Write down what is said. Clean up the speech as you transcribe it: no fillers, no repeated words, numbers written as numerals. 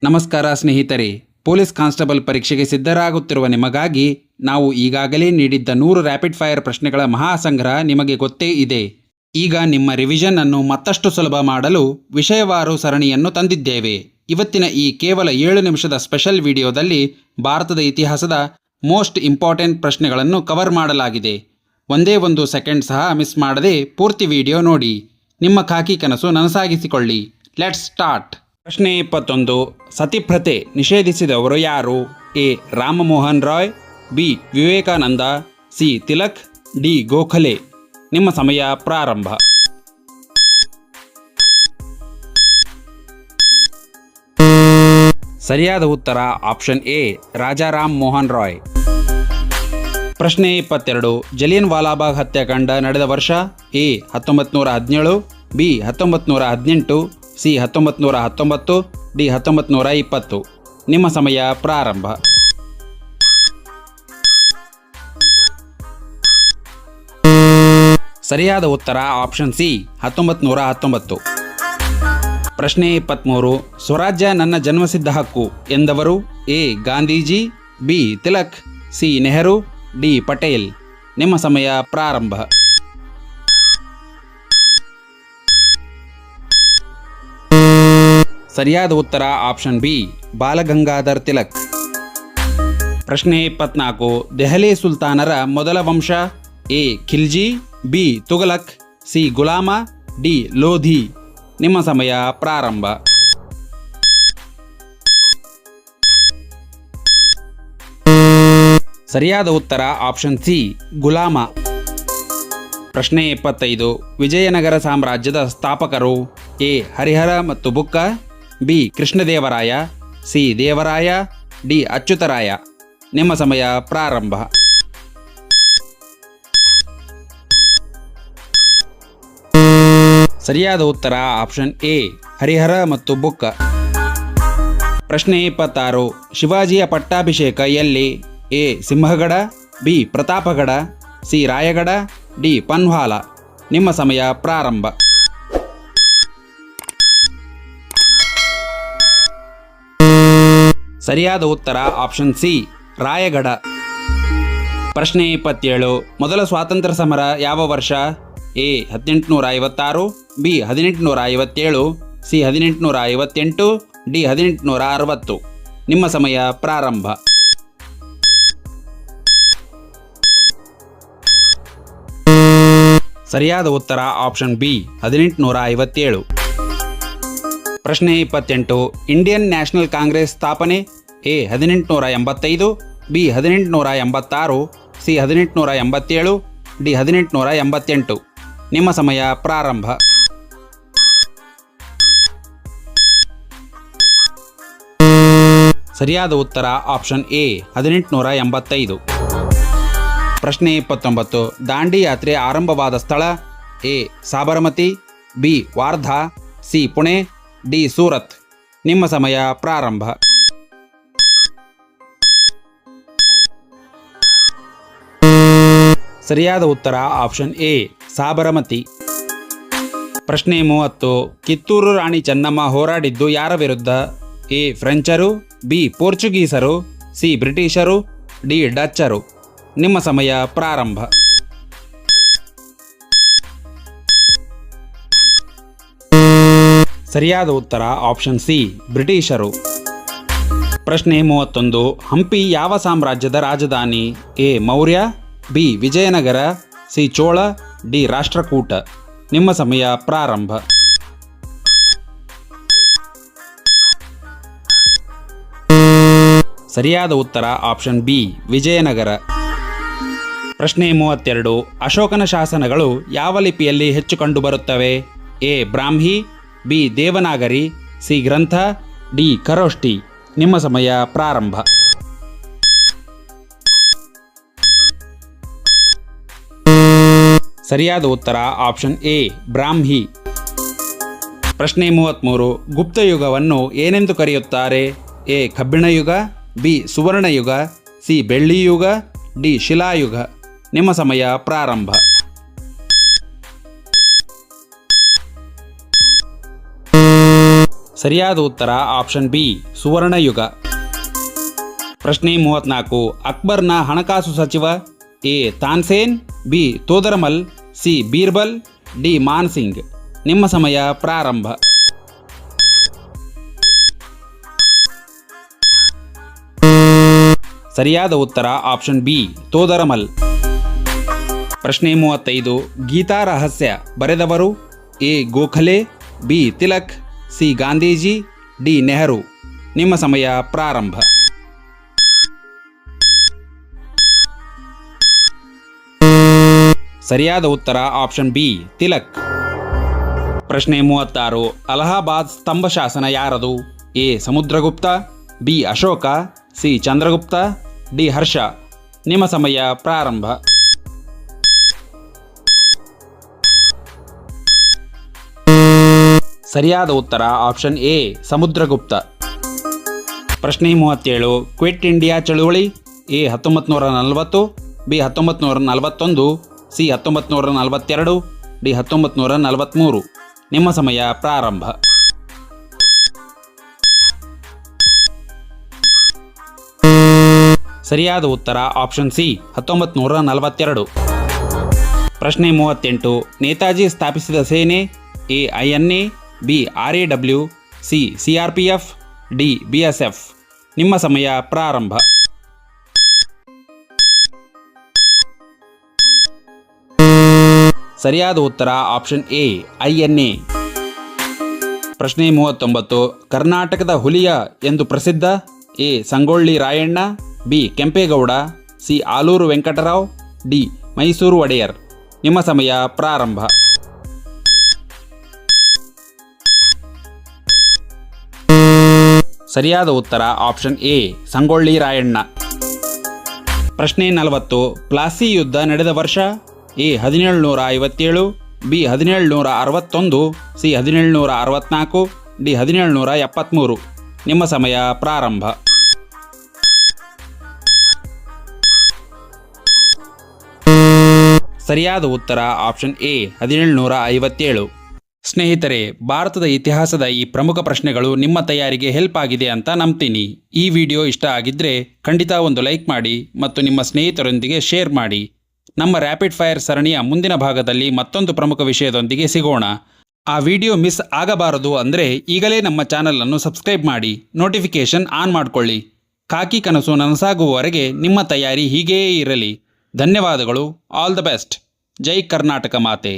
ನಮಸ್ಕಾರ ಸ್ನೇಹಿತರೆ, police constable ಪರೀಕ್ಷೆಗೆ ಸಿದ್ಧರಾಗುತ್ತಿರುವ ನಿಮಗಾಗಿ ನಾವು ಈಗಾಗಲೇ ನೀಡಿದ್ದ 100 ರ್ಯಾಪಿಡ್ ಫೈರ್ ಪ್ರಶ್ನೆಗಳ ಮಹಾಸಂಗ್ರಹ ನಿಮಗೆ ಗೊತ್ತೇ ಇದೆ. ಈಗ ನಿಮ್ಮ ರಿವಿಷನ್ ಅನ್ನು ಮತ್ತಷ್ಟು ಸುಲಭ ಮಾಡಲು ವಿಷಯವಾರು ಸರಣಿಯನ್ನು ತಂದಿದ್ದೇವೆ. ಇವತ್ತಿನ ಈ ಕೇವಲ 7 ನಿಮಿಷದ ಸ್ಪೆಷಲ್ ವಿಡಿಯೋದಲ್ಲಿ ಭಾರತದ ಇತಿಹಾಸದ ಮೋಸ್ಟ್ ಇಂಪಾರ್ಟೆಂಟ್ ಪ್ರಶ್ನೆಗಳನ್ನು ಕವರ್ ಮಾಡಲಾಗಿದೆ. ಒಂದೇ ಒಂದು ಸೆಕೆಂಡ್ ಸಹ ಮಿಸ್ ಮಾಡದೆ ಪೂರ್ತಿ ವಿಡಿಯೋ ನೋಡಿ. ನಿಮ್ಮ ಖಾಕಿ ಕನಸು ನನಸಾಗಿಸಿಕೊಳ್ಳಿ. Let's start. ಪ್ರಶ್ನೆ 21. ಸತಿಪ್ರಥೆ ನಿಷೇಧಿಸಿದವರು ಯಾರು? A. Rammohan Roy, B. Vivekananda, C. Tilak, D. Gokhale. ನಿಮ್ಮ ಸಮಯ ಪ್ರಾರಂಭ. ಸರಿಯಾದ ಉತ್ತರ ಆಪ್ಷನ್ ಎ, ರಾಜಾರಾಮ್ ಮೋಹನ್ ರಾಯ್. ಪ್ರಶ್ನೆ 22. ಜಲಿಯನ್ ವಾಲಾಬಾಗ್ ಹತ್ಯಾಕಾಂಡ ನಡೆದ ವರ್ಷ? ಎ. 1917, ಬಿ. 1918, ಸಿ. 1919, ಡಿ. 1920. ನಿಮ್ಮ ಸಮಯ ಪ್ರಾರಂಭ. ಸರಿಯಾದ ಉತ್ತರ ಆಪ್ಷನ್ ಸಿ, 1919. ಪ್ರಶ್ನೆ 23. ಸ್ವರಾಜ್ಯ ನನ್ನ ಜನ್ಮಸಿದ್ಧ ಹಕ್ಕು ಎಂದವರು? A. Gandhiji, B. Tilak, C. Nehru, D. Patel. ನಿಮ್ಮ ಸಮಯ ಪ್ರಾರಂಭ. ಸರಿಯಾದ ಉತ್ತರ ಆಪ್ಷನ್ ಬಿ, ಬಾಲಗಂಗಾಧರ್ ತಿಲಕ್. ಪ್ರಶ್ನೆ 24. ದೆಹಲಿ ಸುಲ್ತಾನರ ಮೊದಲ ವಂಶ? A. Khilji, B. Tughlaq, C. ಗುಲಾಮ, ಡಿ. ಲೋಧಿ. ನಿಮ್ಮ ಸಮಯ ಪ್ರಾರಂಭ. ಸರಿಯಾದ ಉತ್ತರ ಆಪ್ಷನ್ ಸಿ, ಗುಲಾಮ. ಪ್ರಶ್ನೆ 25. ವಿಜಯನಗರ ಸಾಮ್ರಾಜ್ಯದ ಸ್ಥಾಪಕರು? ಎ. ಹರಿಹರ ಮತ್ತು Bukka, B. Krishnadevaraya, C. Devaraya, D. Achyutaraya. ನಿಮ್ಮ ಸಮಯ ಪ್ರಾರಂಭ. ಸರಿಯಾದ ಉತ್ತರ ಆಪ್ಷನ್ ಎ, ಹರಿಹರ ಮತ್ತು ಬುಕ್ಕ. ಪ್ರಶ್ನೆ 26. ಶಿವಾಜಿಯ ಪಟ್ಟಾಭಿಷೇಕ ಎಲ್ಲಿ? A. Sinhagad, B. Pratapgad, C. Raigad, D. Panhala. ನಿಮ್ಮ ಸಮಯ ಪ್ರಾರಂಭ. ಸರಿಯಾದ ಉತ್ತರ ಆಪ್ಷನ್ ಸಿ, ರಾಯಗಡ. ಪ್ರಶ್ನೆ 27. ಮೊದಲ ಸ್ವಾತಂತ್ರ್ಯ ಸಮರ ಯಾವ ವರ್ಷ? ಎ. 1856, ಬಿ. 1857, ಸಿ. 1858, ಡಿ. 1860. ನಿಮ್ಮ ಸಮಯ ಪ್ರಾರಂಭ. ಸರಿಯಾದ ಉತ್ತರ ಆಪ್ಷನ್ ಬಿ, 1857. ಪ್ರಶ್ನೆ 28. ಇಂಡಿಯನ್ ನ್ಯಾಷನಲ್ ಕಾಂಗ್ರೆಸ್ ಸ್ಥಾಪನೆ? ಎ. 1885, ಬಿ. 1886, ಸಿ. 1887, ಡಿ. 1888. ನಿಮ್ಮ ಸಮಯ ಪ್ರಾರಂಭ. ಸರಿಯಾದ ಉತ್ತರ ಆಪ್ಷನ್ ಎ, 1885. ಪ್ರಶ್ನೆ 29. ದಾಂಡಿ ಯಾತ್ರೆ ಆರಂಭವಾದ ಸ್ಥಳ? A. Sabarmati, B. Wardha, C. Pune, D. Surat. ನಿಮ್ಮ ಸಮಯ ಪ್ರಾರಂಭ. ಸರಿಯಾದ ಉತ್ತರ ಆಪ್ಷನ್ ಎ, ಸಾಬರಮತಿ. ಪ್ರಶ್ನೆ 30. ಕಿತ್ತೂರು ರಾಣಿ ಚೆನ್ನಮ್ಮ ಹೋರಾಡಿದ್ದು ಯಾರ ವಿರುದ್ಧ? ಎ. ಫ್ರೆಂಚರು, ಬಿ. ಪೋರ್ಚುಗೀಸರು, ಸಿ. ಬ್ರಿಟಿಷರು, ಡಿ. ಡಚ್ಚರು. ನಿಮ್ಮ ಸಮಯ ಪ್ರಾರಂಭ. ಸರಿಯಾದ ಉತ್ತರ ಆಪ್ಷನ್ ಸಿ, ಬ್ರಿಟಿಷರು. ಪ್ರಶ್ನೆ 31. ಹಂಪಿ ಯಾವ ಸಾಮ್ರಾಜ್ಯದ ರಾಜಧಾನಿ? A. Maurya, B. Vijayanagara, C. Chola, D. Rashtrakuta. ನಿಮ್ಮ ಸಮಯ ಪ್ರಾರಂಭ. ಸರಿಯಾದ ಉತ್ತರ ಆಪ್ಷನ್ ಬಿ, ವಿಜಯನಗರ. ಪ್ರಶ್ನೆ 32. ಅಶೋಕನ ಶಾಸನಗಳು ಯಾವ ಲಿಪಿಯಲ್ಲಿ ಹೆಚ್ಚು ಕಂಡುಬರುತ್ತವೆ? A. Brahmi, B. Devanagari, C. ಗ್ರಂಥ, ಡಿ. ಖರೋಷ್ಠಿ. ನಿಮ್ಮ ಸಮಯ ಪ್ರಾರಂಭ. ಸರಿಯಾದ ಉತ್ತರ ಆಪ್ಷನ್ ಎ, ಬ್ರಾಹ್ಮಿ. ಪ್ರಶ್ನೆ 33. ಗುಪ್ತಯುಗವನ್ನು ಏನೆಂದು ಕರೆಯುತ್ತಾರೆ? ಎ. ಕಬ್ಬಿಣಯುಗ, ಬಿ. ಸುವರ್ಣಯುಗ, ಸಿ. ಬೆಳ್ಳಿಯುಗ, ಡಿ. ಶಿಲಾಯುಗ. ನಿಮ್ಮ ಸಮಯ ಪ್ರಾರಂಭ. ಸರಿಯಾದ ಉತ್ತರ ಆಪ್ಷನ್ ಬಿ ಸುವರ್ಣಯುಗ. ಪ್ರಶ್ನೆ 34. ಅಕ್ಬರ್ನ ಹಣಕಾಸು ಸಚಿವ A Tansen, B Todarmal, C Birbal, D Mansingh. ನಿಮ್ಮ ಸಮಯ ಪ್ರಾರಂಭ. ಸರಿಯಾದ ಉತ್ತರ ಆಪ್ಷನ್ ಬಿ ತೋದರಮಲ್. ಪ್ರಶ್ನೆ 35. ಗೀತಾ ರಹಸ್ಯ ಬರೆದವರು A Gokhale, B Tilak, C Gandhiji, D Nehru. ನಿಮ್ಮ ಸಮಯ ಪ್ರಾರಂಭ. ಸರಿಯಾದ ಉತ್ತರ ಆಪ್ಷನ್ ಬಿ ತಿಲಕ್. ಪ್ರಶ್ನೆ 36. ಅಲಹಾಬಾದ್ ಸ್ತಂಭ ಶಾಸನ ಯಾರದು? A Samudragupta, B Ashoka, C Chandragupta, D Harsha. ನಿಮ್ಮ ಸಮಯ ಪ್ರಾರಂಭ. ಸರಿಯಾದ ಉತ್ತರ ಆಪ್ಷನ್ ಎ ಸಮುದ್ರಗುಪ್ತ. ಪ್ರಶ್ನೆ 37. ಕ್ವಿಟ್ ಇಂಡಿಯಾ ಚಳುವಳಿ ಎ 1940, ಬಿ 1941, ಸಿ 1942, ಡಿ 1943. ನಿಮ್ಮ ಸಮಯ ಪ್ರಾರಂಭ. ಸರಿಯಾದ ಉತ್ತರ ಆಪ್ಷನ್ ಸಿ 1942. ಪ್ರಶ್ನೆ 38. ನೇತಾಜಿ ಸ್ಥಾಪಿಸಿದ ಸೇನೆ A INA, B RAW, C CRPF, D BSF. ನಿಮ್ಮ ಸಮಯ ಪ್ರಾರಂಭ. ಸರಿಯಾದ ಉತ್ತರ ಆಪ್ಷನ್ ಎ INA. ಪ್ರಶ್ನೆ 39. ಕರ್ನಾಟಕದ ಹುಲಿಯ ಎಂದು ಪ್ರಸಿದ್ಧ A Sangolli Rayanna, B Kempegowda, C Aluru Venkatarao, D Mysuru Wodeyar. ನಿಮ್ಮ ಸಮಯ ಪ್ರಾರಂಭ. ಸರಿಯಾದ ಉತ್ತರ ಆಪ್ಷನ್ ಎ ಸಂಗೊಳ್ಳಿ ರಾಯಣ್ಣ. ಪ್ರಶ್ನೆ 40. ಪ್ಲಾಸಿ ಯುದ್ಧ ನಡೆದ ವರ್ಷ ಎ 1757, ಬಿ 1761, ಸಿ 1764, ಡಿ 1773. ನಿಮ್ಮ ಸಮಯ ಪ್ರಾರಂಭ. ಸರಿಯಾದ ಉತ್ತರ ಆಪ್ಷನ್ ಎ 1757. ಸ್ನೇಹಿತರೆ, ಭಾರತದ ಇತಿಹಾಸದ ಈ ಪ್ರಮುಖ ಪ್ರಶ್ನೆಗಳು ನಿಮ್ಮ ತಯಾರಿಗೆ ಹೆಲ್ಪ್ ಆಗಿದೆ ಅಂತ ನಂಬ್ತೀನಿ. ಈ ವಿಡಿಯೋ ಇಷ್ಟ ಆಗಿದ್ದರೆ ಖಂಡಿತ ಒಂದು ಲೈಕ್ ಮಾಡಿ ಮತ್ತು ನಿಮ್ಮ ಸ್ನೇಹಿತರೊಂದಿಗೆ ಶೇರ್ ಮಾಡಿ. ನಮ್ಮ ರ್ಯಾಪಿಡ್ ಫೈರ್ ಸರಣಿಯ ಮುಂದಿನ ಭಾಗದಲ್ಲಿ ಮತ್ತೊಂದು ಪ್ರಮುಖ ವಿಷಯದೊಂದಿಗೆ ಸಿಗೋಣ. ಆ ವಿಡಿಯೋ ಮಿಸ್ ಆಗಬಾರದು ಅಂದರೆ ಈಗಲೇ ನಮ್ಮ ಚಾನಲನ್ನು ಸಬ್ಸ್ಕ್ರೈಬ್ ಮಾಡಿ, ನೋಟಿಫಿಕೇಷನ್ ಆನ್ ಮಾಡಿಕೊಳ್ಳಿ. ಖಾಕಿ ಕನಸು ನನಸಾಗುವವರೆಗೆ ನಿಮ್ಮ ತಯಾರಿ ಹೀಗೇ ಇರಲಿ. ಧನ್ಯವಾದಗಳು. All the best. ಜೈ ಕರ್ನಾಟಕ ಮಾತೆ.